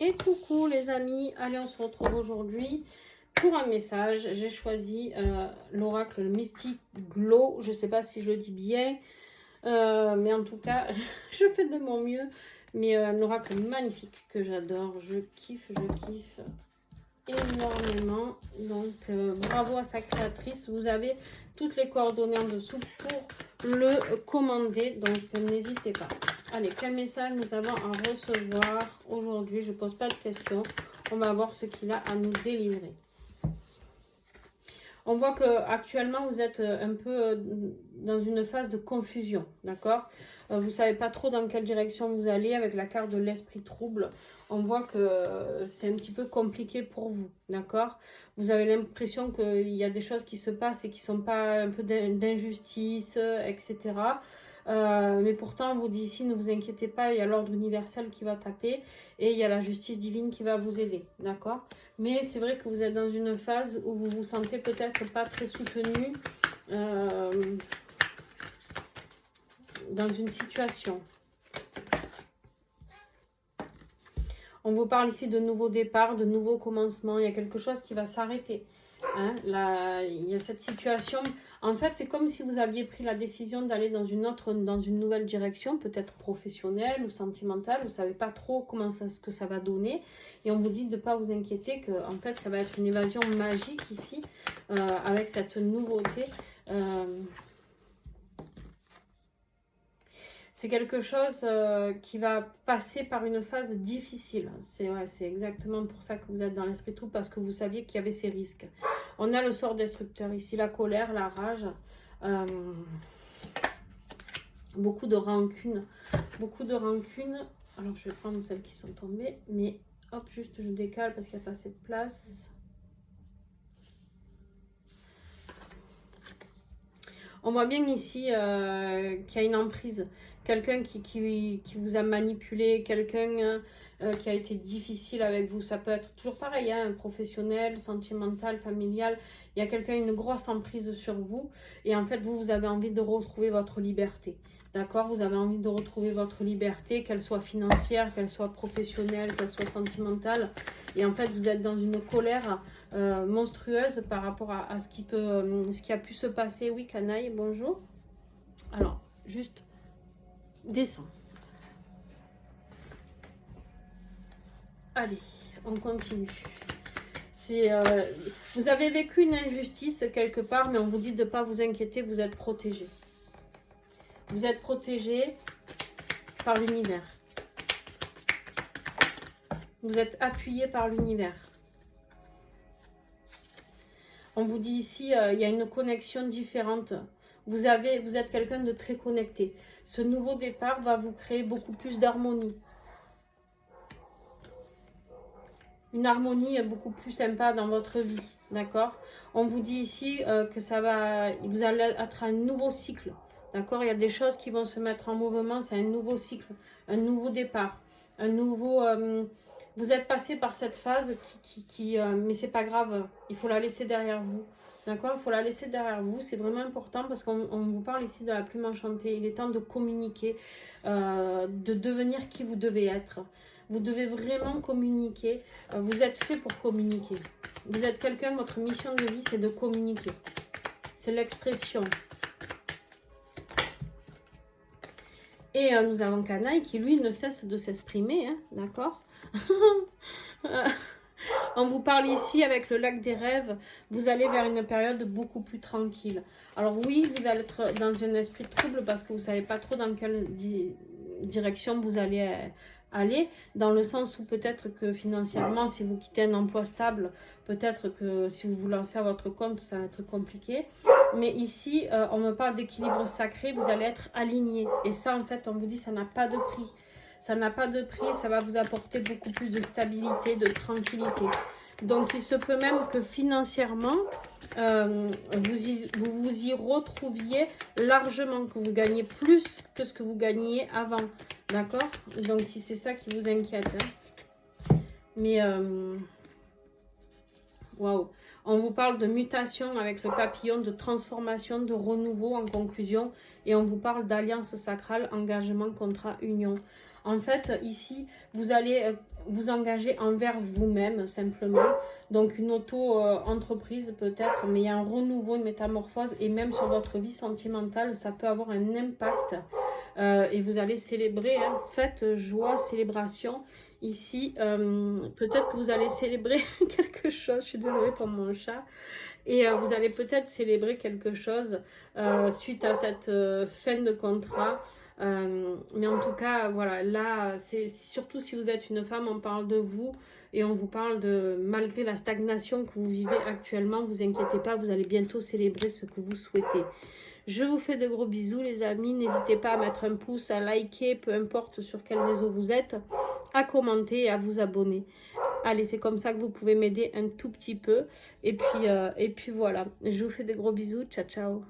Et coucou les amis, allez on se retrouve aujourd'hui pour un message. J'ai choisi l'oracle Mystic Glow, je ne sais pas si je le dis bien, mais en tout cas je fais de mon mieux. Mais un oracle magnifique que j'adore, je kiffe énormément. Donc bravo à sa créatrice, vous avez toutes les coordonnées en dessous pour le commander, donc n'hésitez pas. Allez, quel message nous avons à recevoir aujourd'hui? Je ne pose pas de questions, on va voir ce qu'il a à nous délivrer. On voit que actuellement vous êtes un peu dans une phase de confusion, d'accord? Vous ne savez pas trop dans quelle direction vous allez avec la carte de l'esprit trouble. On voit que c'est un petit peu compliqué pour vous, d'accord? Vous avez l'impression qu'il y a des choses qui se passent et qui ne sont pas un peu d'injustice, etc. Mais pourtant, on vous dit ici, ne vous inquiétez pas, il y a l'ordre universel qui va taper et il y a la justice divine qui va vous aider, d'accord? Mais c'est vrai que vous êtes dans une phase où vous vous sentez peut-être pas très soutenu dans une situation. On vous parle ici de nouveaux départs, de nouveaux commencements. Il y a quelque chose qui va s'arrêter. Hein, là, il y a cette situation. En fait, c'est comme si vous aviez pris la décision d'aller dans une nouvelle direction, peut-être professionnelle ou sentimentale. Vous ne savez pas trop ce que ça va donner. Et on vous dit de ne pas vous inquiéter, que en fait, ça va être une évasion magique ici, avec cette nouveauté. C'est quelque chose qui va passer par une phase difficile. C'est exactement pour ça que vous êtes dans l'esprit trouble, parce que vous saviez qu'il y avait ces risques. On a le sort destructeur ici, la colère, la rage, beaucoup de rancune. Beaucoup de rancune. Alors, je vais prendre celles qui sont tombées, mais hop, juste je décale parce qu'il n'y a pas assez de place. On voit bien ici qu'il y a une emprise. Quelqu'un qui vous a manipulé, quelqu'un qui a été difficile avec vous. Ça peut être toujours pareil, hein, professionnel, sentimental, familial. Il y a quelqu'un, une grosse emprise sur vous. Et en fait, vous avez envie de retrouver votre liberté. D'accord? Vous avez envie de retrouver votre liberté, qu'elle soit financière, qu'elle soit professionnelle, qu'elle soit sentimentale. Et en fait, vous êtes dans une colère monstrueuse par rapport à ce qui a pu se passer. Oui, Canaille, bonjour. Alors, juste descends. Allez, on continue. Vous avez vécu une injustice quelque part, mais on vous dit de ne pas vous inquiéter, vous êtes protégé. Vous êtes protégé par l'univers. Vous êtes appuyé par l'univers. On vous dit ici, il y a une connexion différente. Vous êtes quelqu'un de très connecté. Ce nouveau départ va vous créer beaucoup plus d'harmonie. Une harmonie beaucoup plus sympa dans votre vie, d'accord? On vous dit ici que vous allez être un nouveau cycle, d'accord? Il y a des choses qui vont se mettre en mouvement, c'est un nouveau cycle, un nouveau départ, un nouveau... vous êtes passé par cette phase mais c'est pas grave, il faut la laisser derrière vous. D'accord? Il faut la laisser derrière vous. C'est vraiment important parce qu'on vous parle ici de la plume enchantée. Il est temps de communiquer, de devenir qui vous devez être. Vous devez vraiment communiquer. Vous êtes fait pour communiquer. Vous êtes quelqu'un, votre mission de vie, c'est de communiquer. C'est l'expression. Et nous avons Canaille qui, lui, ne cesse de s'exprimer. Hein, d'accord? On vous parle ici avec le lac des rêves, vous allez vers une période beaucoup plus tranquille. Alors oui, vous allez être dans un esprit trouble parce que vous ne savez pas trop dans quelle direction vous allez aller. Dans le sens où peut-être que financièrement, si vous quittez un emploi stable, peut-être que si vous vous lancez à votre compte, ça va être compliqué. Mais ici, on me parle d'équilibre sacré, vous allez être aligné. Et ça, en fait, on vous dit, ça n'a pas de prix. Ça n'a pas de prix, ça va vous apporter beaucoup plus de stabilité, de tranquillité. Donc, il se peut même que financièrement, vous vous y retrouviez largement, que vous gagnez plus que ce que vous gagniez avant. D'accord? Donc, si c'est ça qui vous inquiète. Hein. Mais, waouh! On vous parle de mutation avec le papillon, de transformation, de renouveau en conclusion. Et on vous parle d'alliance sacrale, engagement, contrat, union. En fait, ici, vous allez vous engager envers vous-même simplement. Donc une auto-entreprise peut-être, mais il y a un renouveau, une métamorphose, et même sur votre vie sentimentale, ça peut avoir un impact. Et vous allez célébrer, hein, fête, joie, célébration. Ici, peut-être que vous allez célébrer quelque chose, je suis désolée pour mon chat. Et vous allez peut-être célébrer quelque chose suite à cette fin de contrat. Mais en tout cas, voilà, là, c'est surtout si vous êtes une femme, on parle de vous et on vous parle de, malgré la stagnation que vous vivez actuellement, vous inquiétez pas, vous allez bientôt célébrer ce que vous souhaitez. Je vous fais de gros bisous les amis, n'hésitez pas à mettre un pouce, à liker, peu importe sur quel réseau vous êtes, à commenter et à vous abonner. Allez, c'est comme ça que vous pouvez m'aider un tout petit peu. Et puis voilà, je vous fais de gros bisous, ciao ciao.